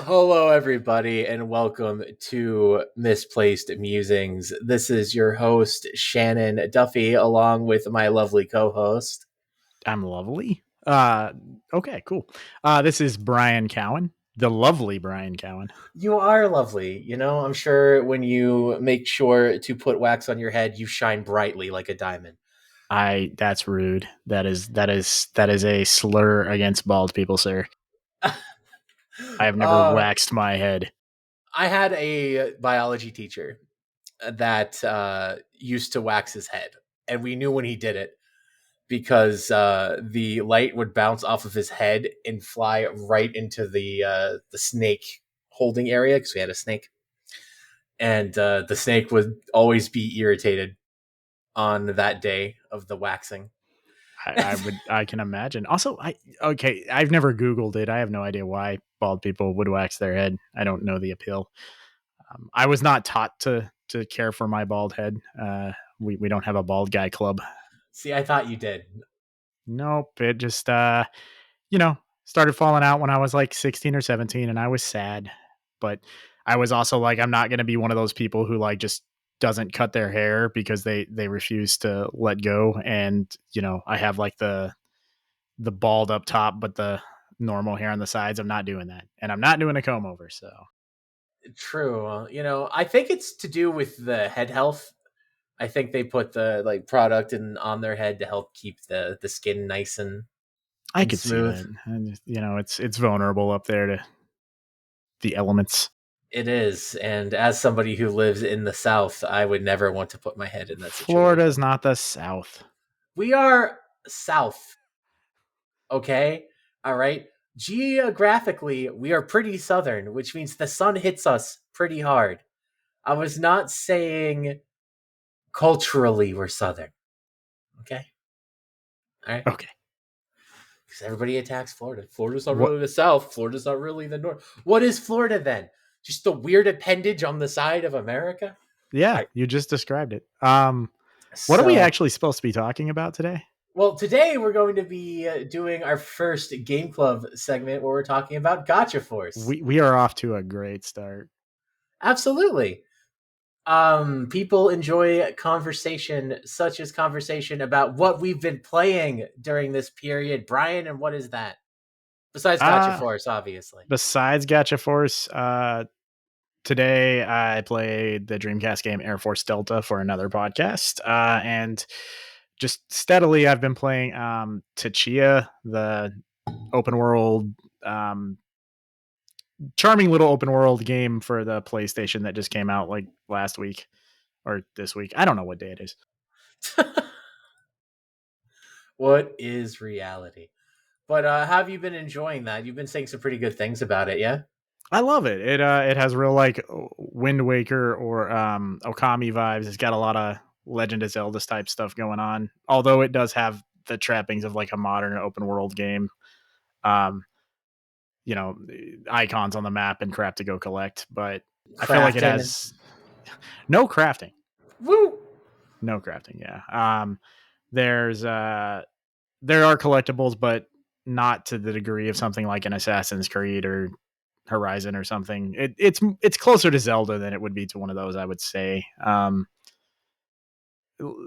Hello, everybody, and welcome to Misplaced Musings. This is your host, Shannon Duffy, along with my lovely co host. I'm lovely. Okay, cool. This is Brian Cowan, the lovely Brian Cowan. You are lovely. I'm sure when you make sure to put wax on your head, you shine brightly like a diamond. That's rude. That is a slur against bald people, sir. I have never uh, waxed my head. I had a biology teacher that used to wax his head, and we knew when he did it because the light would bounce off of his head and fly right into the snake holding area because we had a snake, and the snake would always be irritated on that day of the waxing. I can imagine. Also, I've never Googled it. I have no idea why bald people would wax their head. I don't know the appeal. I was not taught to care for my bald head. We don't have a bald guy club. See, I thought you did. Nope. It just started falling out when I was like 16 or 17 and I was sad. But I was also like, I'm not going to be one of those people who like just doesn't cut their hair because they refuse to let go. And, I have like the bald up top, but the normal hair on the sides. I'm not doing that. And I'm not doing a comb over. So True. I think it's to do with the head health. I think they put the product on their head to help keep the skin nice and I and could see smooth. that. And, it's vulnerable up there to the elements. It is, and as somebody who lives in the South, I would never want to put my head in that Florida's situation. not the South. We are South, okay? All right? Geographically, we are pretty Southern, which means the sun hits us pretty hard. I was not saying culturally we're Southern, okay? All right? Okay. Because everybody attacks Florida. Florida's not What? really the South. Florida's not really the North. What is Florida then? Just the weird appendage on the side of America? Yeah, I, you just described it. What are we so actually supposed to be talking about today? Well, today we're going to be doing our first Game Club segment where we're talking about Gotcha Force. We are off to a great start. Absolutely. People enjoy conversation, such as conversation about what we've been playing during this period. Brian, and what is that? Besides Gotcha Force, obviously. Besides Gacha Force, today I played the Dreamcast game Air Force Delta for another podcast, and just steadily I've been playing Tachia, the open world, charming little open world game for the PlayStation that just came out like last week or this week. I don't know what day it is. What is reality? But how have you been enjoying that? You've been saying some pretty good things about it, yeah? I love it. It has real like Wind Waker or Okami vibes. It's got a lot of Legend of Zelda type stuff going on. Although it does have the trappings of like a modern open world game. Um, icons on the map and crap to go collect, but I feel like it Crafting. has no crafting. Woo! No crafting, yeah. There's there are collectibles, but not to the degree of something like an Assassin's Creed or Horizon or something. It's closer to Zelda than it would be to one of those, I would say.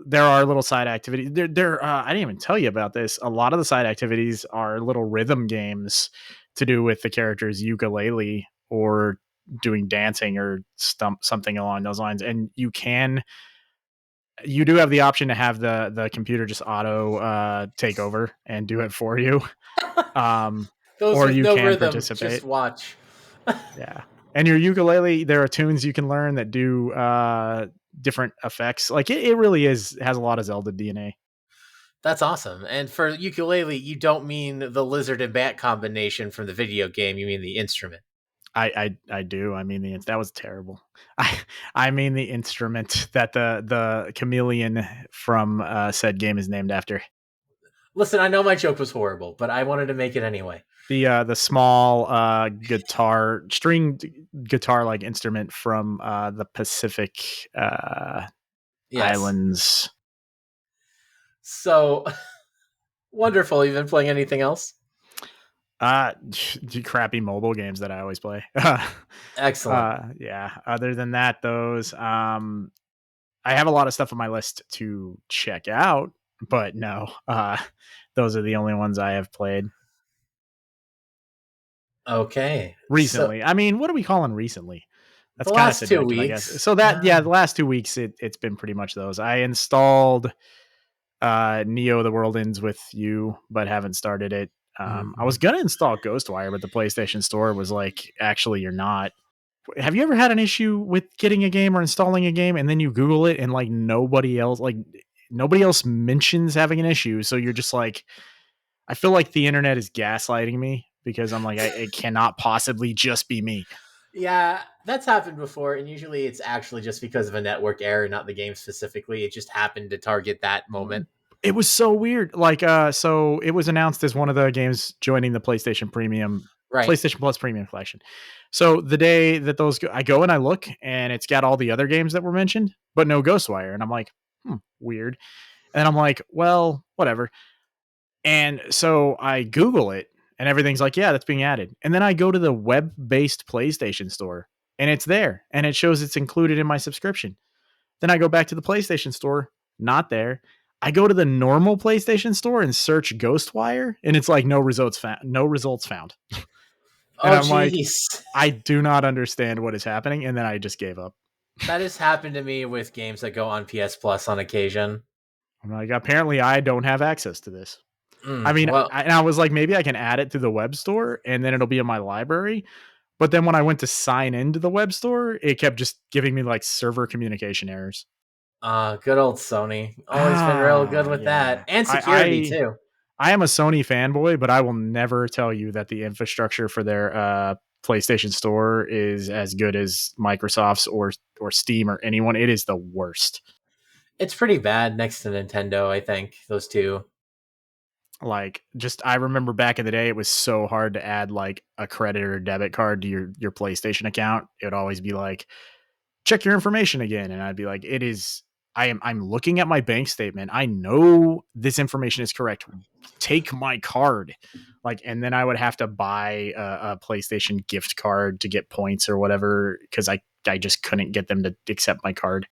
There are little side activities. I didn't even tell you about this. A lot of the side activities are little rhythm games to do with the character's ukulele or doing dancing or something along those lines. And you do have the option to have the computer just auto take over and do it for you. Those Or with you no can rhythm, just participate. watch. Yeah. And your ukulele, there are tunes you can learn that do different effects. Like it really has a lot of Zelda DNA. That's awesome. And for ukulele, you don't mean the lizard and bat combination from the video game. You mean the instrument. I do. I mean that was terrible. I mean the instrument that the chameleon from said game is named after. Listen, I know my joke was horrible, but I wanted to make it anyway. The small guitar stringed guitar like instrument from the Pacific Yes. Islands. So wonderful. You've been playing anything else? Uh, crappy mobile games that I always play. Excellent. Yeah. Other than that, those. I have a lot of stuff on my list to check out, but no. Those are the only ones I have played Okay. So recently. I mean, what are we calling recently? That's the kind of last two subjective, I guess. weeks. So that yeah, the last 2 weeks it's been pretty much those. I installed Neo the World Ends with You, but haven't started it. I was Mhm. gonna install Ghostwire, but the PlayStation Store was like, actually, you're not. Have you ever had an issue with getting a game or installing a game, and then you Google it, and like nobody else mentions having an issue, so you're just like, I feel like the internet is gaslighting me because I'm like, it cannot possibly just be me. Yeah, that's happened before, and usually it's actually just because of a network error, not the game specifically. It just happened to target that moment. It was so weird. Like, so it was announced as one of the games joining the Right. PlayStation Plus Premium collection. So the day that I go and I look, and it's got all the other games that were mentioned, but no Ghostwire, and I'm like, weird. And I'm like, well, whatever. And so I Google it, and everything's like, yeah, that's being added. And then I go to the web-based PlayStation Store, and it's there, and it shows it's included in my subscription. Then I go back to the PlayStation Store, not there. I go to the normal PlayStation Store and search Ghostwire, and it's like no results found. No results found. And Oh, I'm like, jeez. I do not understand what is happening. And then I just gave up. That has happened to me with games that go on PS Plus on occasion. I'm like, apparently I don't have access to this. I mean, Well, and I was like, maybe I can add it to the web store, and then it'll be in my library. But then when I went to sign into the web store, it kept just giving me like server communication errors. good old Sony. Always been real good with that. Yeah. And I, security, I too. I am a Sony fanboy, but I will never tell you that the infrastructure for their PlayStation Store is as good as Microsoft's or Steam or anyone. It is the worst. It's pretty bad next to Nintendo, I think. Those two. Like, just I remember back in the day, it was so hard to add like a credit or debit card to your PlayStation account. It would always be like, check your information again, and I'd be like, it is. I'm looking at my bank statement. I know this information is correct. Take my card. Like, and then I would have to buy a PlayStation gift card to get points or whatever because I just couldn't get them to accept my card.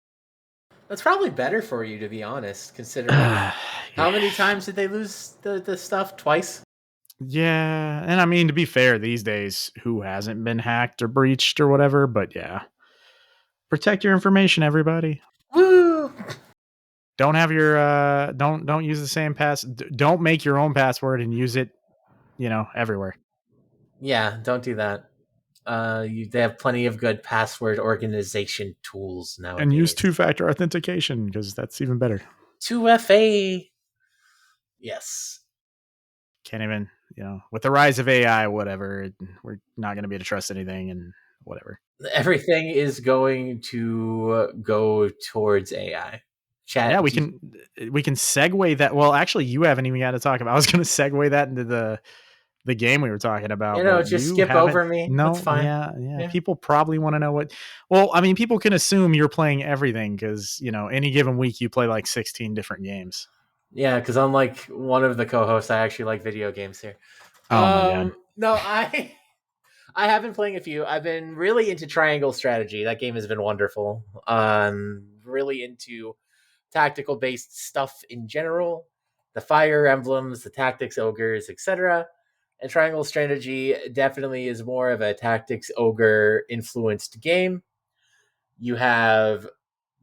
That's probably better for you, to be honest, considering Yeah. how many times did they lose the stuff? Twice? Yeah, and I mean, to be fair, these days, who hasn't been hacked or breached or whatever? But yeah, protect your information, everybody. Woo! Don't have your don't use the same don't make your own password and use it, everywhere. Yeah, don't do that. They have plenty of good password organization tools And use nowadays. two-factor authentication because that's even better. 2FA. Yes. Can't even, with the rise of AI, whatever, we're not going to be able to trust anything and whatever. Everything is going to go towards AI. Yeah, Chat. we can segue that. Well, actually, you haven't even got to talk about. I was going to segue that into the game we were talking about, but Just you skip haven't. over me. That's No, fine. yeah. Yeah. People probably want to know what. Well, I mean, people can assume you're playing everything because any given week you play like 16 different games. Yeah, because unlike one of the co-hosts, I actually like video games here. Oh my god, No, I have been playing a few. I've been really into Triangle Strategy. That game has been wonderful. Really into tactical based stuff in general, the Fire Emblems, the Tactics Ogres, etc. And Triangle Strategy definitely is more of a Tactics Ogre influenced game. You have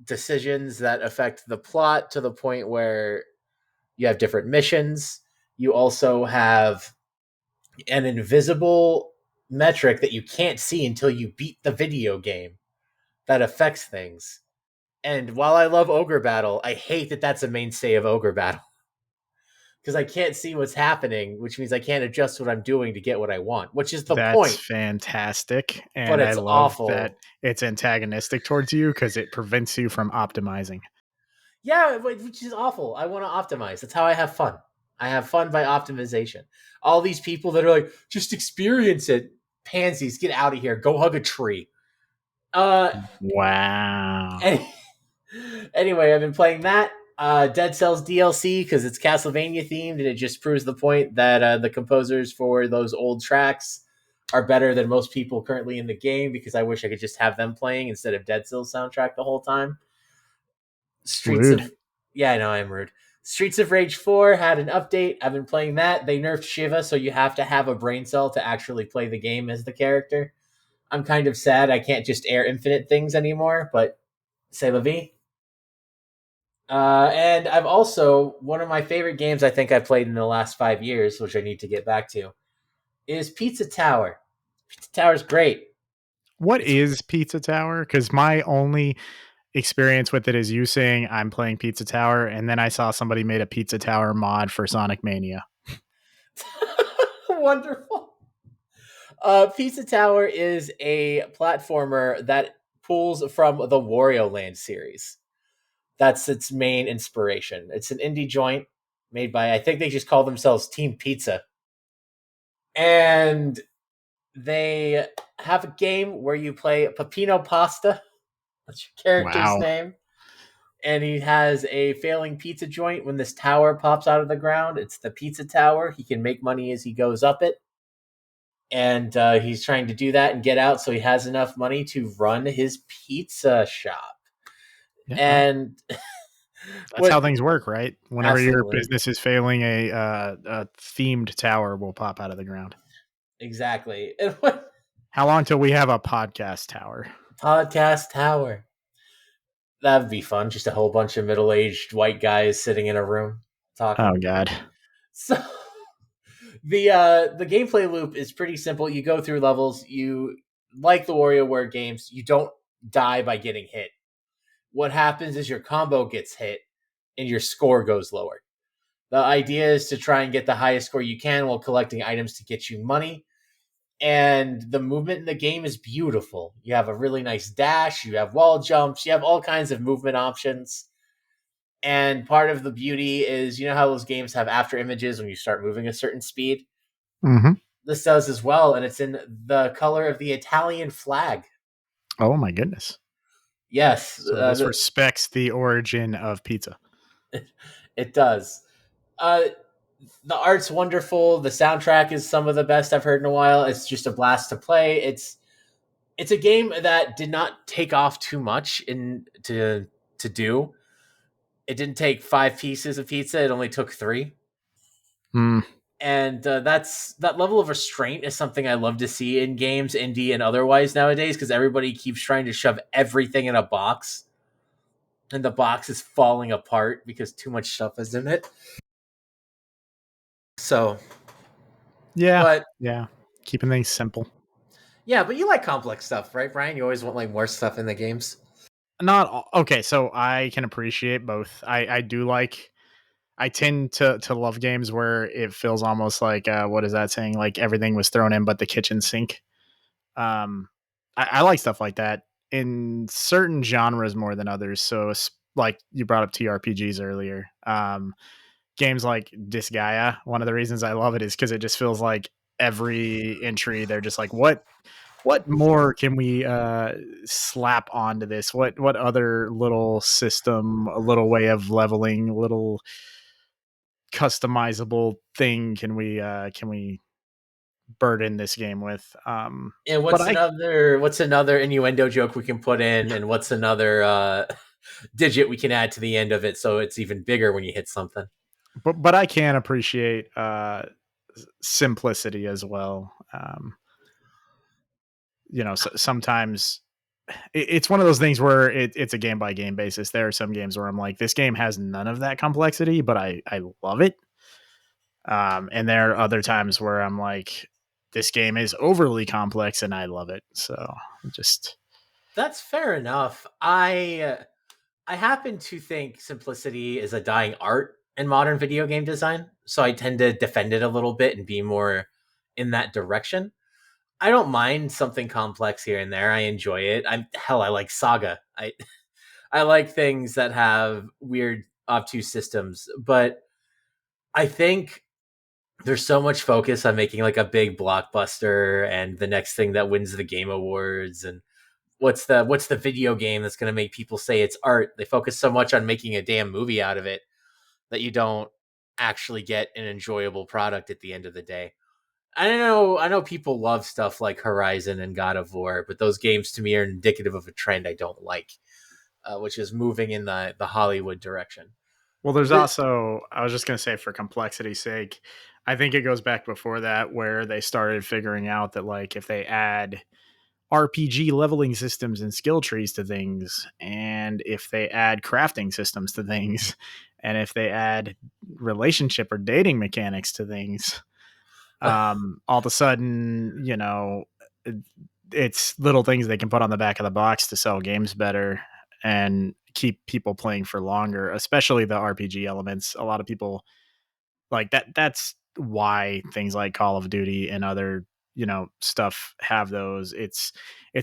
decisions that affect the plot to the point where you have different missions. You also have an invisible metric that you can't see until you beat the video game that affects things. And while I love Ogre Battle, I hate that that's a mainstay of Ogre Battle because I can't see what's happening, which means I can't adjust what I'm doing to get what I want, which is the that's point, fantastic, but and I it's love that awful. it's antagonistic towards you because it prevents you from optimizing. Yeah, which is awful. I want to optimize. That's how I have fun. I have fun by optimization. All these people that are like, just experience it. Pansies, get out of here. Go hug a tree. Uh, Wow. any, anyway, I've been playing that. Dead Cells DLC because it's Castlevania themed, and it just proves the point that the composers for those old tracks are better than most people currently in the game. Because I wish I could just have them playing instead of Dead Cells soundtrack the whole time. Streets Rude. of Yeah, I know I'm rude. Streets of Rage 4 had an update. I've been playing that. They nerfed Shiva, so you have to have a brain cell to actually play the game as the character. I'm kind of sad I can't just air infinite things anymore, but say la vie. And I've also, one of my favorite games I think I played in the last 5 years, which I need to get back to, is Pizza Tower. Pizza Tower's great. What It's is Pizza Tower? Because my only experience with it is you saying I'm playing Pizza Tower, and then I saw somebody made a Pizza Tower mod for Sonic Mania. wonderful. Pizza Tower is a platformer that pulls from the Wario Land series. That's its main inspiration. It's an indie joint made by, I think they just call themselves Team Pizza. And they have a game where you play Peppino Pasta. That's your character's Wow. name. And he has a failing pizza joint. When this tower pops out of the ground, it's the pizza tower. He can make money as he goes up it. And he's trying to do that and get out so he has enough money to run his pizza shop. Yeah, well, And that's how what things work, right? Whenever your absolutely, business is failing, a themed tower will pop out of the ground. exactly. And what How long till we have a podcast tower? podcast tower? That'd be fun. Just a whole bunch of middle-aged white guys sitting in a room Oh talking. God. So the gameplay loop is pretty simple. You go through levels. You like the WarioWare games. You don't die by getting hit. What happens is your combo gets hit and your score goes lower. The idea is to try and get the highest score you can while collecting items to get you money. And the movement in the game is beautiful. You have a really nice dash. You have wall jumps. You have all kinds of movement options. And part of the beauty is, you know how those games have after images when you start moving a certain speed? Mm-hmm. This does as well, and it's in the color of the Italian flag. Oh my goodness. Yes, So this respects the origin of pizza. it does. Uh, the art's wonderful. The soundtrack is some of the best I've heard in a while. It's just a blast to play. It's a game that did not take off too much in to do. It didn't take 5 pieces of pizza. It only took 3. Mm. And that level of restraint is something I love to see in games, indie and otherwise nowadays, because everybody keeps trying to shove everything in a box, and the box is falling apart because too much stuff is in it. So, Yeah. but Yeah. Keeping things simple. yeah, but you like complex stuff, right, Brian? You always want like more stuff in the games. Not okay. So I can appreciate both. I do like. I tend to love games where it feels almost like what is that saying? Like everything was thrown in, but the kitchen sink. Um, I like stuff like that in certain genres more than others. So, like you brought up TRPGs earlier. Games like Disgaea. One of the reasons I love it is because it just feels like every entry they're just like, what more can we slap onto this? What other little system, a little way of leveling, a little customizable thing can we burden this game with? And But I what's another innuendo joke we can put in, and what's another digit we can add to the end of it so it's even bigger when you hit something? but I can appreciate simplicity as well. Sometimes it's one of those things where it's a game by game basis. There are some games where I'm like, this game has none of that complexity, but I love it. And there are other times where I'm like, this game is overly complex and I love it. So just That's fair enough. I happen to think simplicity is a dying art in modern video game design, so I tend to defend it a little bit and be more in that direction. I don't mind something complex here and there. I enjoy it. I like Saga. I like things that have weird obtuse systems, but I think there's so much focus on making like a big blockbuster and the next thing that wins the game awards and what's the video game that's going to make people say it's art? They focus so much on making a damn movie out of it that you don't actually get an enjoyable product at the end of the day. I know people love stuff like Horizon and God of War, but those games to me are indicative of a trend I don't like, which is moving in the Hollywood direction. Well, there's The, also, I was just going to say, for complexity's sake, I think it goes back before that where they started figuring out that, like, if they add RPG leveling systems and skill trees to things, and if they add crafting systems to things, and if they add relationship or dating mechanics to things, all of a sudden, it's little things they can put on the back of the box to sell games better and keep people playing for longer, especially the RPG elements. A lot of people like that. That's why things like Call of Duty and other, stuff have those. It's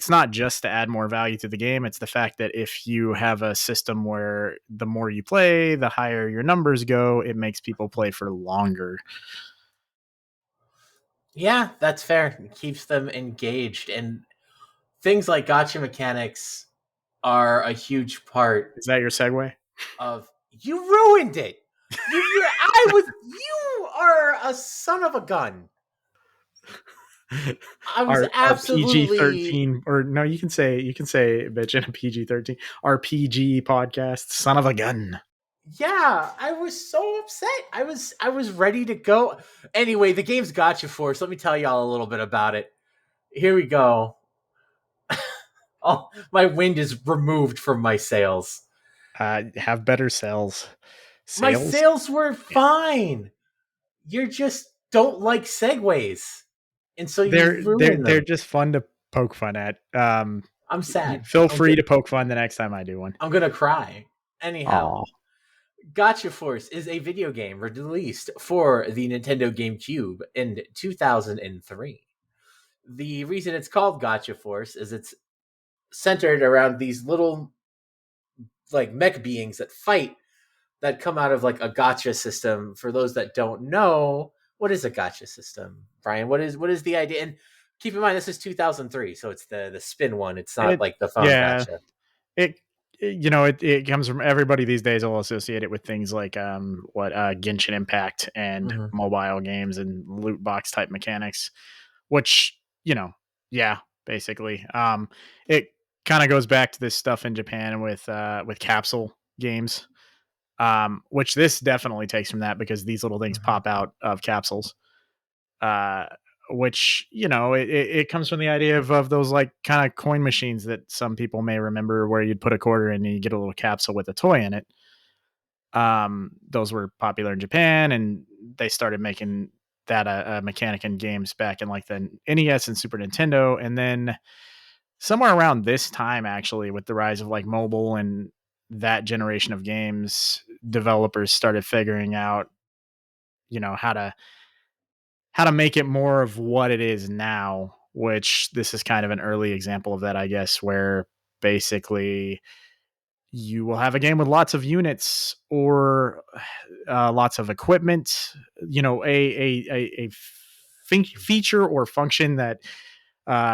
not just to add more value to the game. It's the fact that if you have a system where the more you play, the higher your numbers go, it makes people play for longer. yeah, that's fair. It keeps them engaged, and things like gotcha mechanics are a huge part Is that your segue? of. You ruined it. You are a son of a gun. I was Our absolutely. PG-13, or no, you can say bitch in a PG-13. Our PG podcast, son of a gun. Yeah, I was so upset. I was ready to go. Anyway, the game's gotcha force. Let me tell y'all a little bit about it. Here we go. Oh, my wind is removed from my sails. Have better sales. My Sales? sails were fine. You just don't like segues, and so you They're ruin they're them. just fun to poke fun at. I'm sad. Feel free to poke fun the next time I do one. I'm gonna cry. Anyhow, Oh, Gotcha Force is a video game released for the Nintendo GameCube in 2003. The reason it's called Gotcha Force is it's centered around these little like mech beings that fight that come out of like a gotcha system. For those that don't know, what is a gotcha system, Brian? What is the idea? And keep in mind this is 2003, so it's the spin one. It's not it like the phone yeah. gotcha. It comes from everybody these days will associate it with things like what Genshin Impact and Mm-hmm. mobile games and loot box type mechanics, which, you know, yeah, basically. It kind of goes back to this stuff in Japan with capsule games. Which this definitely takes from that because these little things Mm-hmm. pop out of capsules. Uh which, it comes from the idea of those like kind of coin machines that some people may remember where you'd put a quarter in and you get a little capsule with a toy in it. Those were popular in Japan, and they started making that a mechanic in games back in like the NES and Super Nintendo. And then somewhere around this time, actually, with the rise of like mobile and that generation of games, developers started figuring out, how to make it more of what it is now, which this is kind of an early example of that, I guess, where basically you will have a game with lots of units or lots of equipment, a feature or function that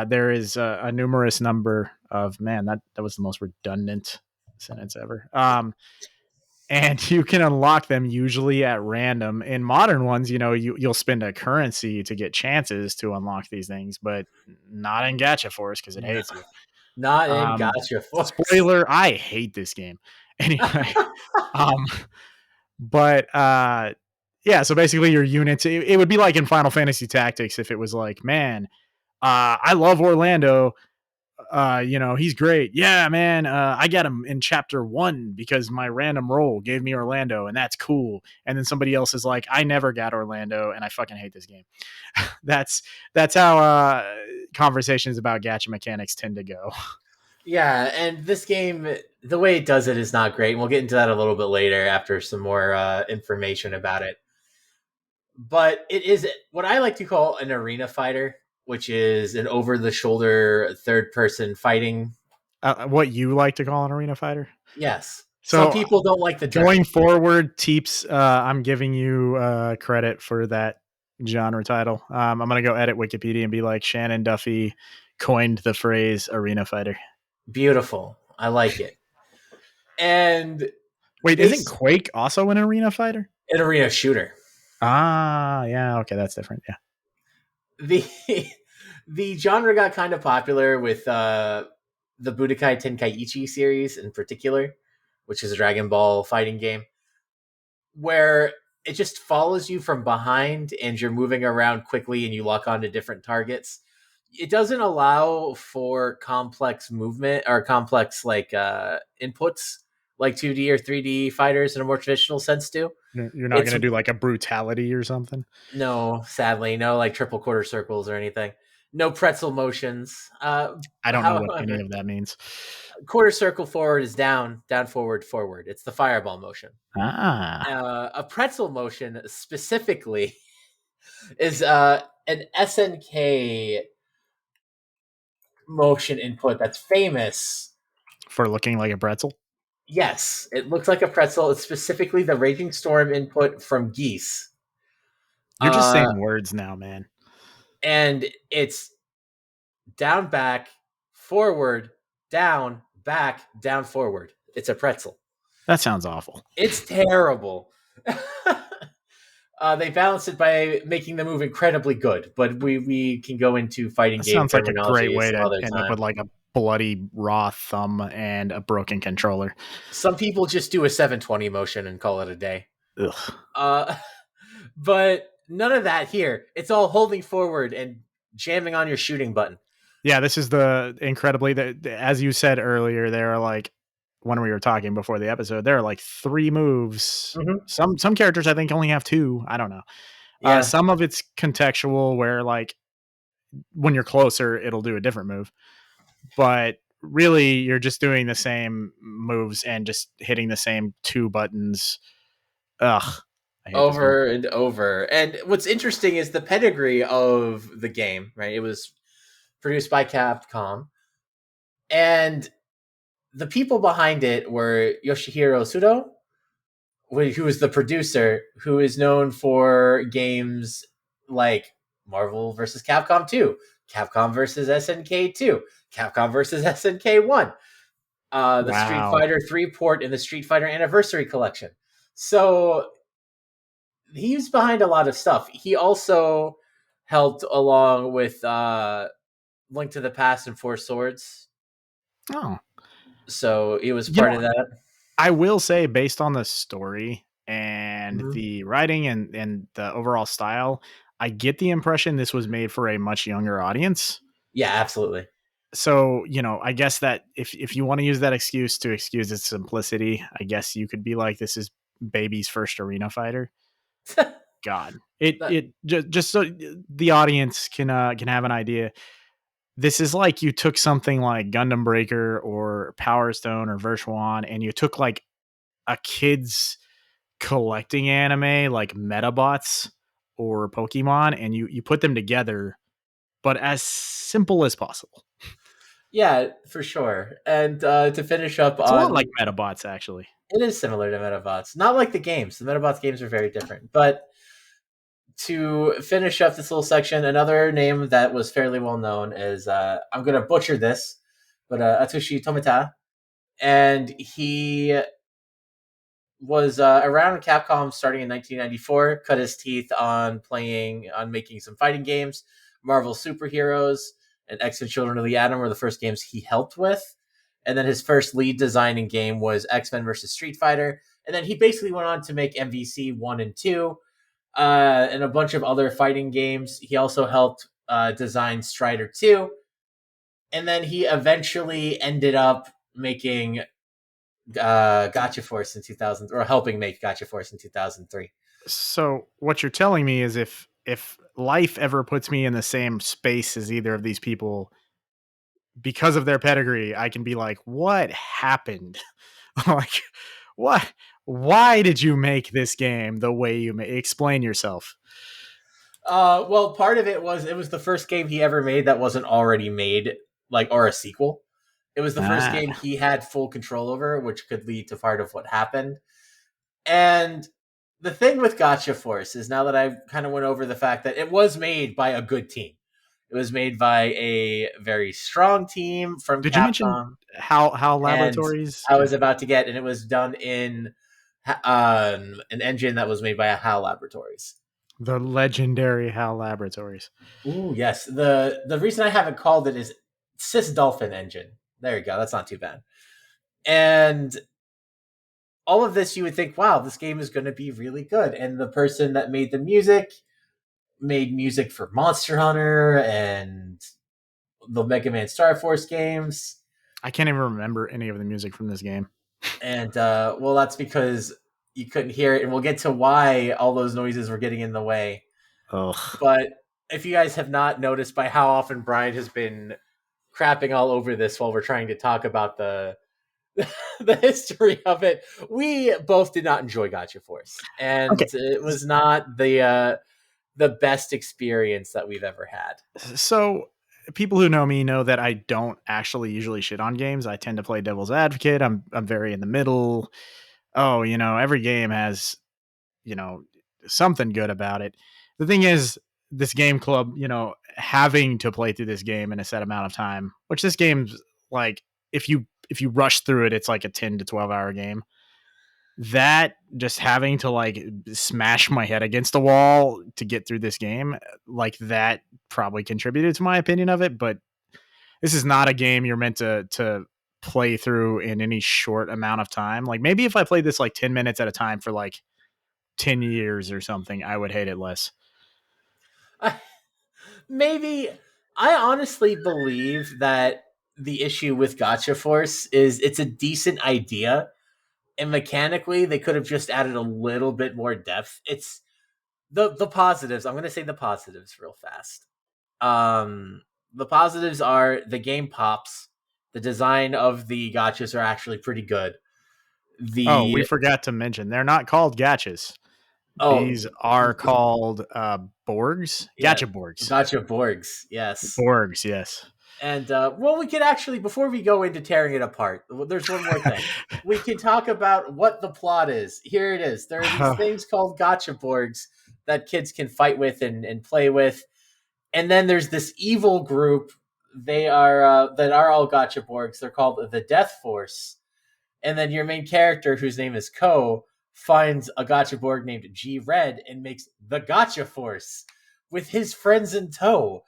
there is a numerous number of, man, that was the most redundant sentence ever. And you can unlock them usually at random. In modern ones, you'll spend a currency to get chances to unlock these things, but not in Gacha Force because it No, hates you. not in Um, Gotcha Force. Spoiler: I hate this game. Anyway, um, but yeah. So basically, your units. It would be like in Final Fantasy Tactics if it was like, man, I love Orlando, he's great. Yeah, man. I got him in chapter 1 because my random roll gave me Orlando, and that's cool. And then somebody else is like, I never got Orlando, and I fucking hate this game. that's that's how conversations about gacha mechanics tend to go. Yeah, and this game, the way it does it is not great. We'll get into that a little bit later after some more information about it. But it is what I like to call an arena fighter, which is an over the shoulder third person fighting. What you like to call an arena fighter? Yes. Some So people don't like the term. going forward, Teeps, I'm giving you credit for that genre title. I'm gonna go edit Wikipedia and be like, Shannon Duffy coined the phrase arena fighter. Beautiful. I like it. And Wait, they isn't Quake also an arena fighter? an arena shooter. Ah, yeah. Okay, that's different. Yeah. The the genre got kind of popular with the Budokai Tenkaichi series in particular, which is a Dragon Ball fighting game, where it just follows you from behind and you're moving around quickly and you lock onto different targets. It doesn't allow for complex movement or complex inputs like 2D or 3D fighters in a more traditional sense do. You're not It's gonna do like a brutality or something. no, sadly, no like triple quarter circles or anything. No pretzel motions. I don't know what any However, of that means. quarter circle forward is down, down forward, forward. It's the fireball motion. Ah, A pretzel motion specifically is an SNK motion input that's famous. for looking like a pretzel. Yes, it looks like a pretzel. It's specifically the Raging Storm input from Geese. You're just Uh, saying words now, man. and it's down, back, forward, down, forward. It's a pretzel. That sounds awful. It's terrible. They balance it by making the move incredibly good, but we can go into fighting That game sounds like a great terminology way some to other end up time. with like a bloody raw thumb and a broken controller. Some people just do a 720 motion and call it a day. Ugh. Uh, but none of that here. It's all holding forward and jamming on your shooting button. Yeah, this is the incredibly that as you said earlier, there are like when we were talking before the episode, there are like three moves. Mm-hmm. Some characters I think only have two. I don't know. Yeah. Some of it's contextual where like when you're closer, it'll do a different move. But really you're just doing the same moves and just hitting the same two buttons. Ugh. I hate this game. Over and over. And what's interesting is the pedigree of the game, right? It was produced by Capcom. And the people behind it were Yoshihiro Sudo, who was the producer, who is known for games like Marvel versus Capcom 2, Capcom versus SNK 2, Capcom versus SNK 1, the Street Wow. Fighter 3 port in the Street Fighter Anniversary Collection. So he's behind a lot of stuff. He also helped along with Link to the Past and Four Swords. Oh. So he was You part know, of that. I will say based on the story and Mm-hmm. the writing and the overall style, I get the impression this was made for a much younger audience. Yeah, absolutely. So, I guess that if you want to use that excuse to excuse its simplicity, I guess you could be like, this is baby's first arena fighter. God, it just so the audience can have an idea. This is like you took something like Gundam Breaker or Power Stone or Virtuon, and you took like a kid's collecting anime like Metabots or Pokemon, and you put them together, but as simple as possible. Yeah, for sure. And to finish up It's a lot like on, Metabots, actually. it is similar to Metabots. Not like the games. The Metabots games are very different. But to finish up this little section, another name that was fairly well known is I'm going to butcher this, but Atsushi Tomita. And he was around Capcom starting in 1994, cut his teeth on making some fighting games. Marvel Superheroes and X-Men Children of the Atom were the first games he helped with. And then his first lead designing game was X-Men versus Street Fighter. And then he basically went on to make MVC 1 and 2 and a bunch of other fighting games. He also helped design Strider 2. And then he eventually ended up making Gotcha Force in 2000, or helping make Gotcha Force in 2003. So what you're telling me is if life ever puts me in the same space as either of these people because of their pedigree, I can be like, what happened? Like, what? Why did you make this game the way you made? Explain yourself. Well, part of it was the first game he ever made that wasn't already made, like, or a sequel. It was the first Ah, game he had full control over, which could lead to part of what happened. And the thing with Gotcha Force is, now that I've kind of went over the fact that it was made by a good team. It was made by a very strong team from Did you mention Capcom, how and laboratories? I was about to get, and it was done in an engine that was made by HAL Laboratories. The legendary HAL Laboratories. Ooh, yes. The reason I haven't called it is Cis Dolphin engine. There you go. That's not too bad. And all of this, you would think, wow, this game is going to be really good. And the person that made the music made music for Monster Hunter and the Mega Man Star Force games. I can't even remember any of the music from this game. And well, that's because you couldn't hear it. And we'll get to why all those noises were getting in the way. Ugh. But if you guys have not noticed by how often Brian has been crapping all over this while we're trying to talk about the history of it, we both did not enjoy Gotcha Force, and Okay. it was not the best experience that we've ever had. So people who know me know that I don't actually usually shit on games. I tend to play devil's advocate. I'm very in the middle. Oh, every game has, you know, something good about it. The thing is, this game club, having to play through this game in a set amount of time, which this game's like, if you rush through it, it's like a 10 to 12 hour game. That just having to like smash my head against the wall to get through this game, like that probably contributed to my opinion of it. But this is not a game you're meant to play through in any short amount of time. Like maybe if I played this like 10 minutes at a time for like 10 years or something, I would hate it less. Maybe I honestly believe that the issue with Gotcha Force is it's a decent idea, and mechanically they could have just added a little bit more depth. It's the positives. I'm going to say the positives real fast. The positives are the game pops. The design of the gotchas are actually pretty good. Oh, we The forgot to mention they're not called gachas. oh These are called Borgs. yeah, Gacha Borgs. gotcha Borgs, yes. Borgs, yes. And well, we could actually, before we go into tearing it apart, there's one more thing. We can talk about what the plot is. Here it is. There are these things called gotcha Borgs that kids can fight with and play with. And then there's this evil group. They are that are all gotcha Borgs. They're called the Death Force. And then your main character, whose name is Ko, finds a gotcha Borg named G Red and makes the Gotcha Force with his friends in tow.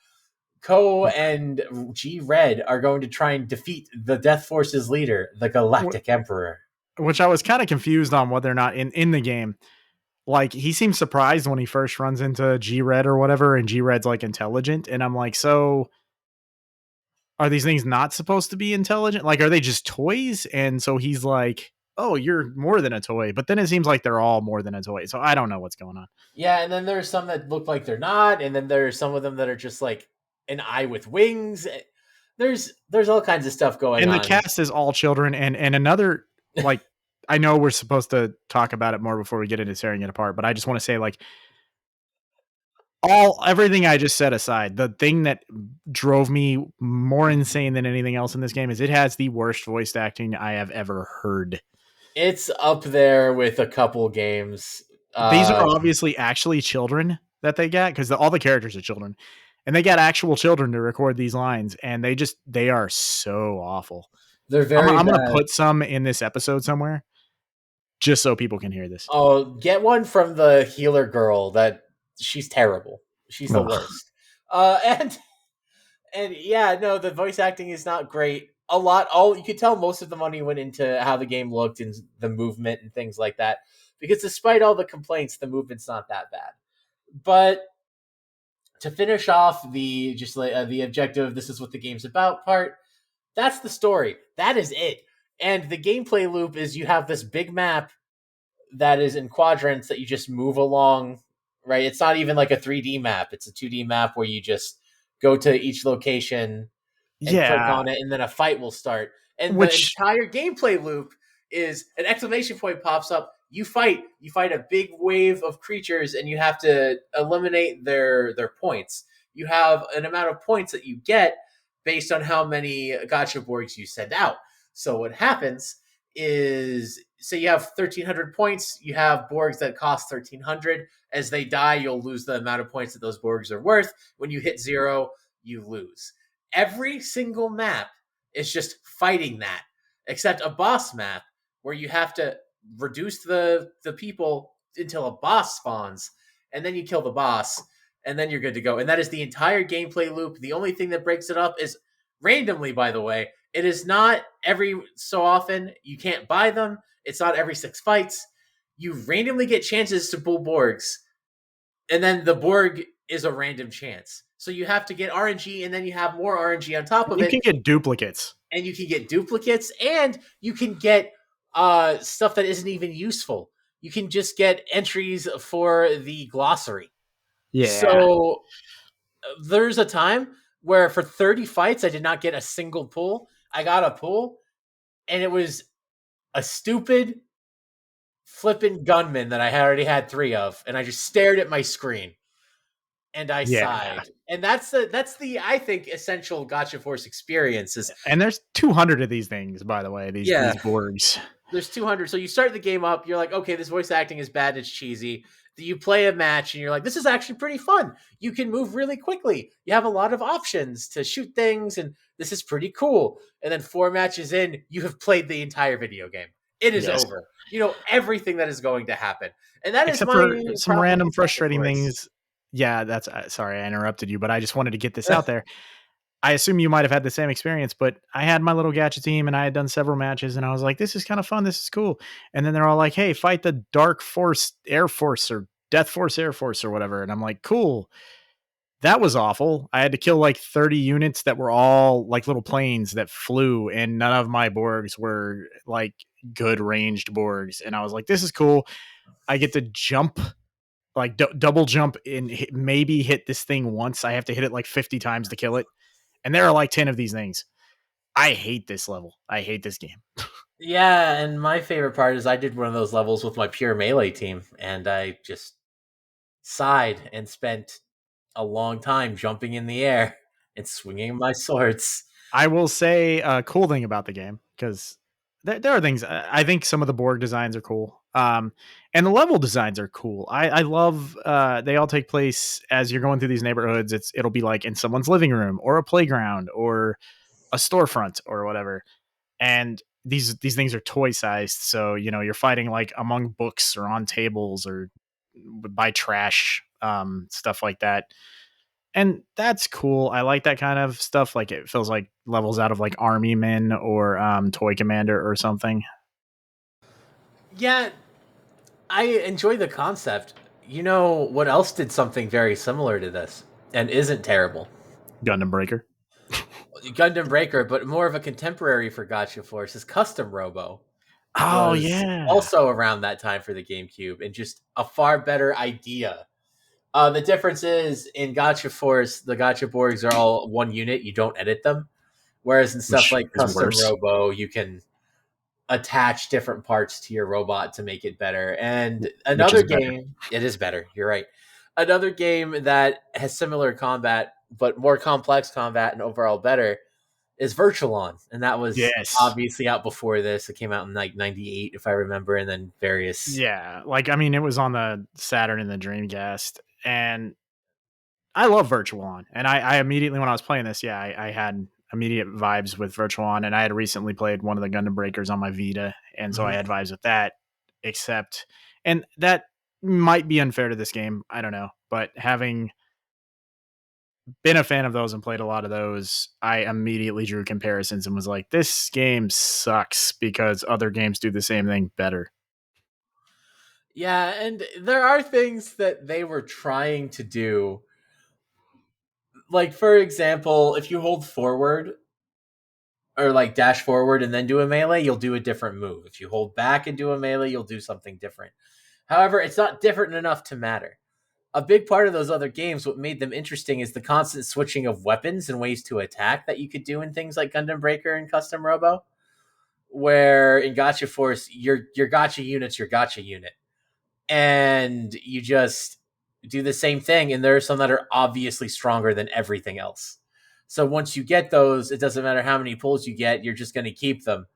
Ko and G Red are going to try and defeat the Death Force's leader, the Galactic Emperor. Which I was kind of confused on whether or not in the game, like he seems surprised when he first runs into G Red or whatever, and G Red's like intelligent, and I'm like, so are these things not supposed to be intelligent? Like, are they just toys? And so he's like, oh, you're more than a toy. But then it seems like they're all more than a toy. So I don't know what's going on. Yeah, and then there's some that look like they're not, and then there's some of them that are just like an eye with wings. There's all kinds of stuff going And the on. cast is all children. And another, like, I know we're supposed to talk about it more before we get into tearing it apart, but I just want to say, like, everything I just said aside, the thing that drove me more insane than anything else in this game is it has the worst voice acting I have ever heard. It's up there with a couple games. These are obviously actually children that they got because all the characters are children, and they got actual children to record these lines, and they are so awful. They're I'm, very I'm gonna bad. put some in this episode somewhere just so people can hear this. Oh, get one from the healer girl. That she's terrible. She's the Ugh. worst. And yeah, no, the voice acting is not great. A lot. All you could tell, most of the money went into how the game looked and the movement and things like that. Because despite all the complaints, the movement's not that bad. But to finish off the just like the objective, this is what the game's about part. That's the story. That is it. And the gameplay loop is you have this big map that is in quadrants that you just move along, right? It's not even like a 3D map. It's a 2D map where you just go to each location and click Yeah, on it, and then a fight will start. And the which entire gameplay loop is an exclamation point pops up. You fight a big wave of creatures, and you have to eliminate their points. You have an amount of points that you get based on how many gotcha Borgs you send out. So what happens is, say you have 1,300 points, you have Borgs that cost 1,300. As they die, you'll lose the amount of points that those Borgs are worth. When you hit zero, you lose. Every single map is just fighting that, except a boss map where you have to reduce the people until a boss spawns, and then you kill the boss, and then you're good to go. And that is the entire gameplay loop. The only thing that breaks it up is randomly, by the way. It is not every so often. You can't buy them. It's not every 6 fights. You randomly get chances to pull Borgs, and then the Borg is a random chance. So you have to get RNG, and then you have more RNG on top of You it, can get duplicates. and you can get duplicates, and you can get stuff that isn't even useful. You can just get entries for the glossary. Yeah. So there's a time where for 30 fights, I did not get a single pull. I got a pull, and it was a stupid flippin' gunman that I had already had 3 of, and I just stared at my screen and I Yeah. sighed. And that's the I think essential Gotcha Force experience is And there's 200 of these things, by the way, yeah, these Borgs. there's 200. So you start the game up, you're like, okay, this voice acting is bad, it's cheesy. You play a match and you're like, this is actually pretty fun. You can move really quickly. You have a lot of options to shoot things, and this is pretty cool. And then 4 matches in, you have played the entire video game. It is Yes. over. You know everything that is going to happen. And that is Except my for some problem random with Gotcha frustrating Force. things. Yeah, that's sorry I interrupted you, but I just wanted to get this out there. I assume you might have had the same experience, but I had my little gacha team and I had done several matches and I was like, this is kind of fun. This is cool. And then they're all like, hey, fight the Dark Force Air Force or Death Force Air Force or whatever. And I'm like, cool. That was awful. I had to kill like 30 units that were all like little planes that flew, and none of my Borgs were like good ranged Borgs. And I was like, this is cool. I get to jump like double jump and maybe hit this thing once. I have to hit it like 50 times to kill it. And there are like 10 of these things. I hate this level. I hate this game. Yeah, and my favorite part is I did one of those levels with my pure melee team, and I just sighed and spent a long time jumping in the air and swinging my swords. I will say a cool thing about the game, because there are things. I think some of the Borg designs are cool. And the level designs are cool. I love they all take place as you're going through these neighborhoods. It'll be like in someone's living room or a playground or a storefront or whatever. And these things are toy sized, so you're fighting like among books or on tables or by trash, stuff like that. And that's cool. I like that kind of stuff. Like it feels like levels out of like Army Men or Toy Commander or something. Yeah, I enjoy the concept. You know what else did something very similar to this and isn't terrible? Gundam Breaker. Gundam Breaker, but more of a contemporary for Gotcha Force is Custom Robo. Oh Was yeah. also around that time for the GameCube and just a far better idea. The difference is in Gotcha Force, the Gotcha Borgs are all one unit. You don't edit them. Whereas in stuff Which like is Custom worse. Robo, you can attach different parts to your robot to make it better. And Which another is better. game, it is better. You're right. Another game that has similar combat but more complex combat and overall better is Virtualon, and that was Yes. obviously out before this. It came out in like '98, if I remember, and then various. Yeah. Like I mean, it was on the Saturn and the Dreamcast, and I love Virtual On. And I immediately when I was playing this, yeah, I had immediate vibes with Virtual On, and I had recently played one of the Gundam Breakers on my Vita, and so I Mhm. had vibes with that. Except, and that might be unfair to this game. I don't know, but having been a fan of those and played a lot of those, I immediately drew comparisons and was like, this game sucks because other games do the same thing better. Yeah, and there are things that they were trying to do. Like, for example, if you hold forward or like dash forward and then do a melee, you'll do a different move. If you hold back and do a melee, you'll do something different. However, it's not different enough to matter. A big part of those other games, what made them interesting is the constant switching of weapons and ways to attack that you could do in things like Gundam Breaker and Custom Robo. Where in Gotcha Force, your Gotcha unit's your Gotcha unit, and you just do the same thing. And there are some that are obviously stronger than everything else. So once you get those, it doesn't matter how many pulls you get, you're just going to keep them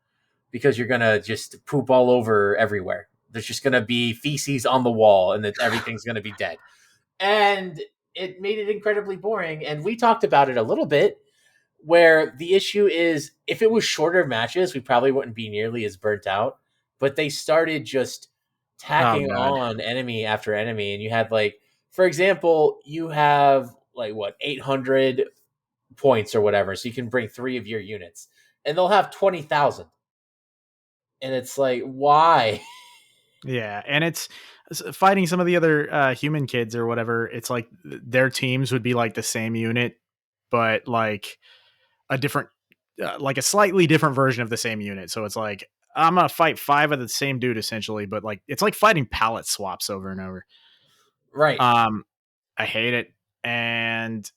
because you're going to just poop all over everywhere. There's just going to be feces on the wall, and that everything's going to be dead. And it made it incredibly boring. And we talked about it a little bit, where the issue is if it was shorter matches, we probably wouldn't be nearly as burnt out. But they started just Oh tacking god. on enemy after enemy, and you had like, for example, you have like what 800 points or whatever, so you can bring three of your units, and they'll have 20,000, and it's like, why? Yeah, and it's fighting some of the other human kids or whatever. It's like their teams would be like the same unit, but like a different, like a slightly different version of the same unit. So it's like I'm gonna fight five of the same dude essentially, but like it's like fighting palette swaps over and over. Right. Um, I hate it, and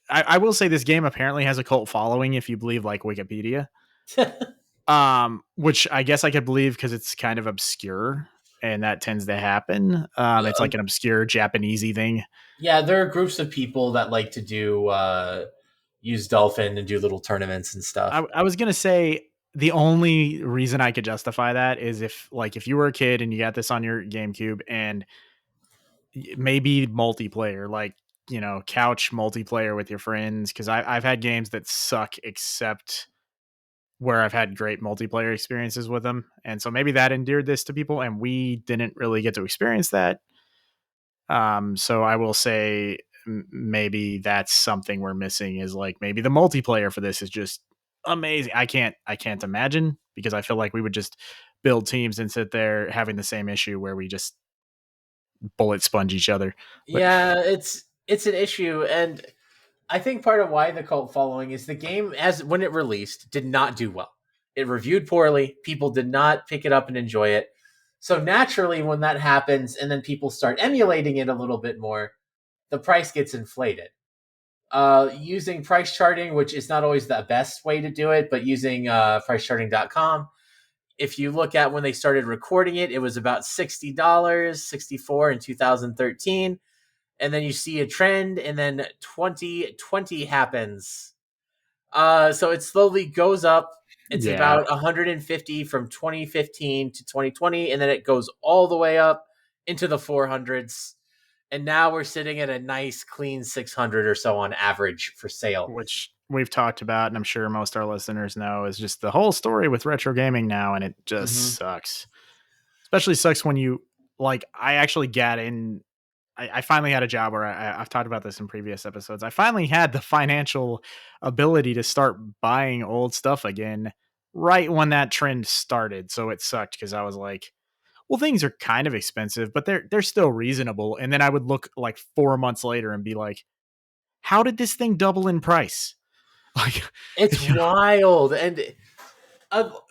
I will say this game apparently has a cult following if you believe like Wikipedia. Which I guess I could believe because it's kind of obscure, and that tends to happen. It's like an obscure Japanesey thing. Yeah, there are groups of people that like to do use Dolphin and do little tournaments and stuff. I was gonna say the only reason I could justify that is if like if you were a kid and you got this on your GameCube and maybe multiplayer, like couch multiplayer with your friends. Because I've had games that suck except where I've had great multiplayer experiences with them. And so maybe that endeared this to people and we didn't really get to experience that. So I will say maybe that's something we're missing is like maybe the multiplayer for this is just amazing. I can't imagine because I feel like we would just build teams and sit there having the same issue where we just bullet sponge each other. But Yeah, it's an issue, and I think part of why the cult following is the game, as when it released, did not do well. It reviewed poorly. People did not pick it up and enjoy it. So naturally, when that happens, and then people start emulating it a little bit more, the price gets inflated. Using price charting, which is not always the best way to do it, but using pricecharting.com, if you look at when they started recording it, it was about $60, 64 in 2013. And then you see a trend, and then 2020 happens. So it slowly goes up. It's yeah, about 150 from 2015 to 2020, and then it goes all the way up into the 400s. And now we're sitting at a nice, clean 600 or so on average for sale. which we've talked about, and I'm sure most of our listeners know, is just the whole story with retro gaming now, and it Mm-hmm. just sucks. Especially sucks when you like. I actually got in. I finally had a job where I've talked about this in previous episodes. I finally had the financial ability to start buying old stuff again right when that trend started. So it sucked because I was like, well, things are kind of expensive, but they're still reasonable. And then I would look like 4 months later and be like, how did this thing double in price? Like, It's you know, wild. And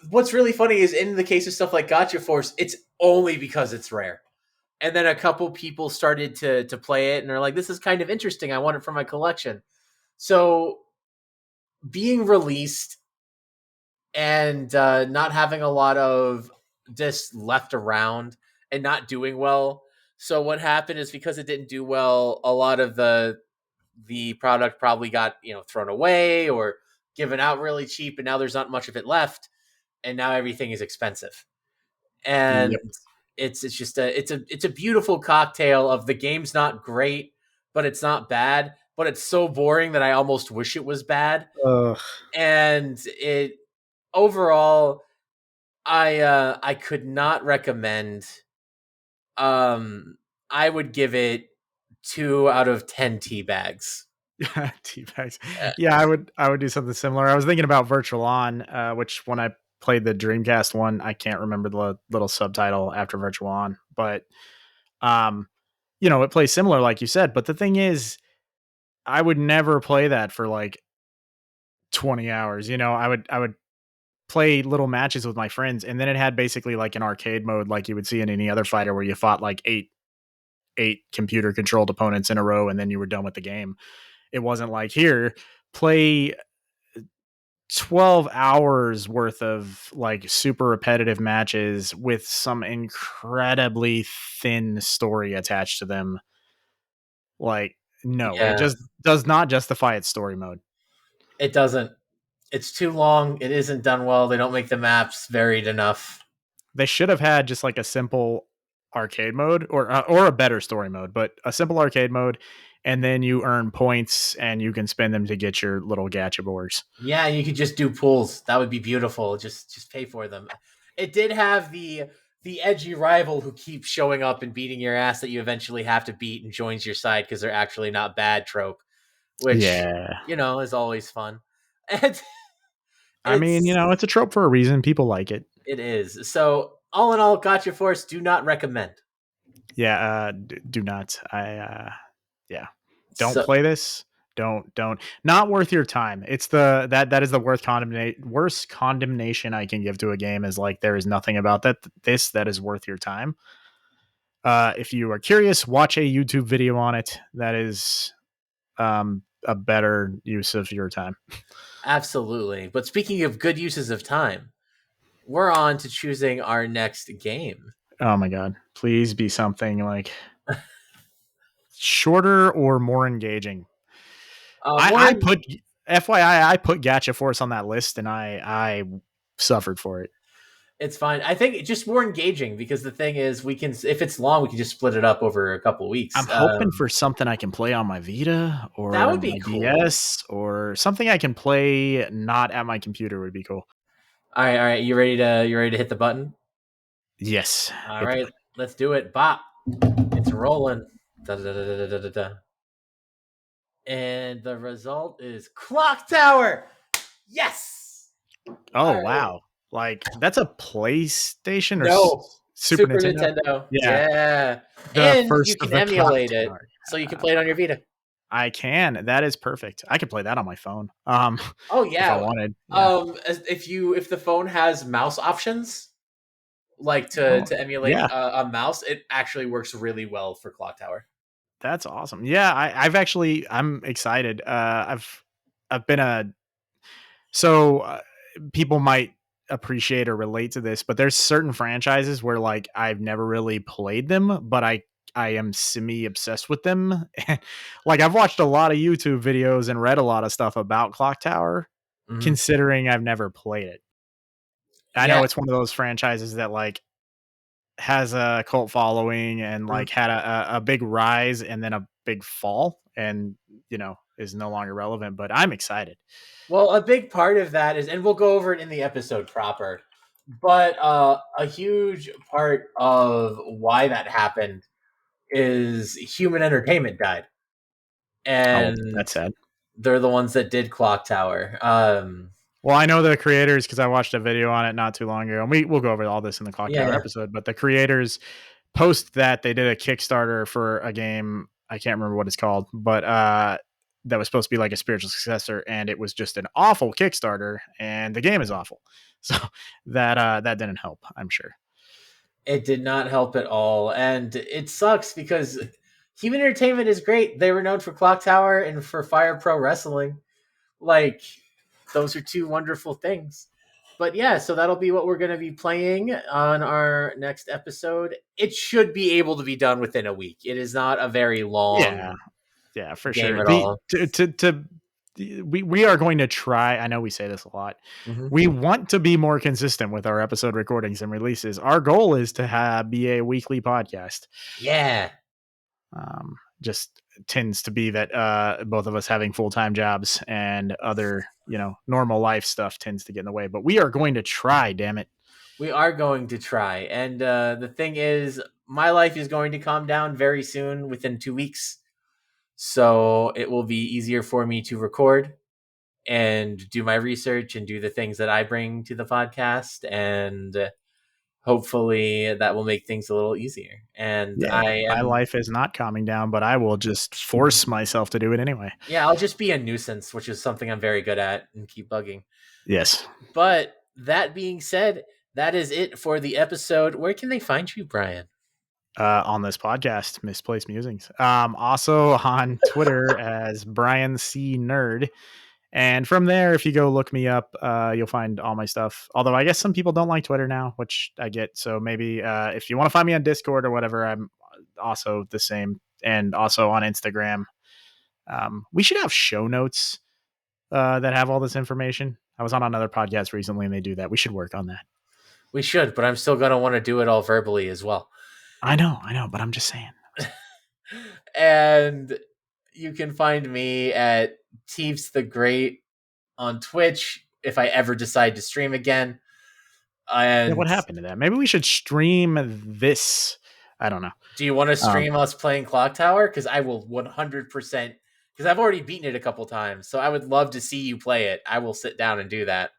what's really funny is in the case of stuff like Gotcha Force, it's only because it's rare. And then a couple people started to play it and they're like, this is kind of interesting. I want it for my collection. So being released and not having a lot of discs left around and not doing well. So what happened is because it didn't do well, a lot of the product probably got thrown away or given out really cheap, and now there's not much of it left, and now everything is expensive. And yep. it's just it's a beautiful cocktail of the game's not great, but it's not bad, but it's so boring that I almost wish it was bad. Ugh. And it overall, I could not recommend. Um, I would give it 2 out of 10 tea bags. Tea bags. Uh, Yeah, I would do something similar. I was thinking about Virtual On, which when I played the Dreamcast one, I can't remember the little subtitle after Virtual On, but um, it plays similar, like you said. But the thing is, I would never play that for like 20 hours. I would play little matches with my friends, and then it had basically like an arcade mode, like you would see in any other fighter, where you fought like eight computer controlled opponents in a row, and then you were done with the game. It wasn't like here play 12 hours worth of like super repetitive matches with some incredibly thin story attached to them. Like, no, it yeah, just does not justify its story mode. it doesn't. It's too long. It isn't done well. They don't make the maps varied enough. They should have had just like a simple arcade mode or a better story mode, but a simple arcade mode and then you earn points and you can spend them to get your little gacha boards. Yeah, you could just do pools. That would be beautiful. Just pay for them. It did have the edgy rival who keeps showing up and beating your ass that you eventually have to beat and joins your side because they're actually not bad trope, which Yeah. is always fun. And I mean, it's it's a trope for a reason. People like it. it is. So all in all, Gotcha Force do not recommend. Yeah, do not. Yeah. Don't So play this. Don't. Not worth your time. It's that is the worst condemnation I can give to a game is like there is nothing about that is worth your time. If you are curious, watch a YouTube video on it. That is a better use of your time. absolutely. But speaking of good uses of time, we're on to choosing our next game. Oh my god. Please be something like shorter or more engaging. I Warren, put FYI, I put Gacha Force on that list and I suffered for it. it's fine. I think it's just more engaging because the thing is, we can if it's long, we can just split it up over a couple of I'm weeks. hoping for something I can play on my Vita That or would be my cool. DS or something I can play not at my computer would be cool. All right. You ready to hit the button? Yes, All hit the right, button. let's do it. Bop. It's rolling. Da, da, da, da, da, da, da. And the result is Clock Tower. Yes. Oh All right. wow, like that's a PlayStation or No, Super Super Nintendo? Nintendo. Yeah, Yeah, the and you first of can the Clock emulate it, Tower. so you can play it on your Vita. I can. That is perfect. I could play that on my phone. Oh If I yeah. wanted. Yeah. If the phone has mouse options, like Oh, to emulate yeah. a mouse, it actually works really well for Clock Tower. That's awesome. Yeah, I'm excited. I've been a so people might appreciate or relate to this, but there's certain franchises where like I've never really played them, but I am semi obsessed with them. Like I've watched a lot of YouTube videos and read a lot of stuff about Clock Tower, Hmm. considering I've never played it. I know Yeah. it's one of those franchises that like has a cult following and Mhm. like had a big rise and then a big fall and is no longer relevant, but I'm excited. Well, a big part of that is, and we'll go over it in the episode proper, but a huge part of why that happened is Human Entertainment died, Oh, and that's sad. they're the ones that did Clock Tower. Well, I know the creators because I watched a video on it not too long ago, and we'll go over all this in the Clock Yeah, Tower yeah. episode. But the creators post that they did a Kickstarter for a game. I can't remember what it's called, but that was supposed to be like a spiritual successor, and it was just an awful Kickstarter, and the game is awful. So that didn't help, I'm sure. It did not help at all, and it sucks because Human Entertainment is great. They were known for Clock Tower and for Fire Pro Wrestling. Like, those are two wonderful things. But yeah, so that'll be what we're going to be playing on our next episode. It should be able to be done within a week. It is not a very Yeah, long yeah, for game sure. at all. We are going to try. I know we say this a lot. Hmm. We want to be more consistent with our episode recordings and releases. Our goal is to be a weekly podcast. Yeah. Just tends to be that both of us having full-time jobs and other normal life stuff tends to get in the way. But we are going to try. Damn it. We are going to try. And the thing is, my life is going to calm down very soon, within 2 weeks. So it will be easier for me to record and do my research and do the things that I bring to the podcast. And hopefully that will make things a little easier. And Yeah, my life is not calming down, but I will just force myself to do it anyway. yeah, I'll just be a nuisance, which is something I'm very good at and keep bugging. Yes. But that being said, that is it for the episode. Where can they find you, Brian? On this podcast, Misplaced Musings. Also on Twitter as Brian C Nerd. And from there, if you go look me up, you'll find all my stuff. Although I guess some people don't like Twitter now, which I get. So maybe if you want to find me on Discord or whatever, I'm also the same. And also on Instagram. We should have show notes that have all this information. I was on another podcast recently and they do that. We should work on that. We should, but I'm still going to want to do it all verbally as well. I know, but I'm just saying. And You can find me at Teeves the Great on Twitch if I ever decide to stream again. Yeah, And what happened to that? Maybe we should stream this. I don't know. do you want to Um, stream us playing Clock Tower? Because I will 100%. Because I've already beaten it a couple times, so I would love to see you play it. I will sit down and do that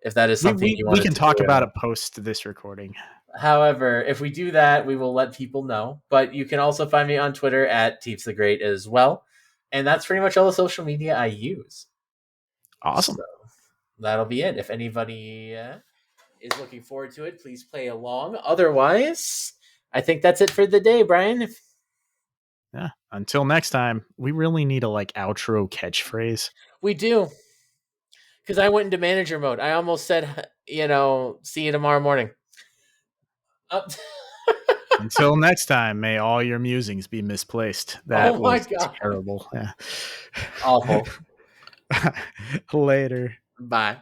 if that is we something we you we wanted can to talk do. about it post this recording. However, if we do that, we will let people know. But you can also find me on Twitter at Teeps the Great as well. And that's pretty much all the social media I use. Awesome. So that'll be it. If anybody is looking forward to it, please play along. Otherwise, I think that's it for the day, Brian. Yeah. Until next time, we really need a like outro catchphrase. We do. Because I went into manager mode. I almost said, see you tomorrow morning. Until next time, may all your musings be misplaced. That Oh my was God. terrible. Yeah. Awful. Later. Bye.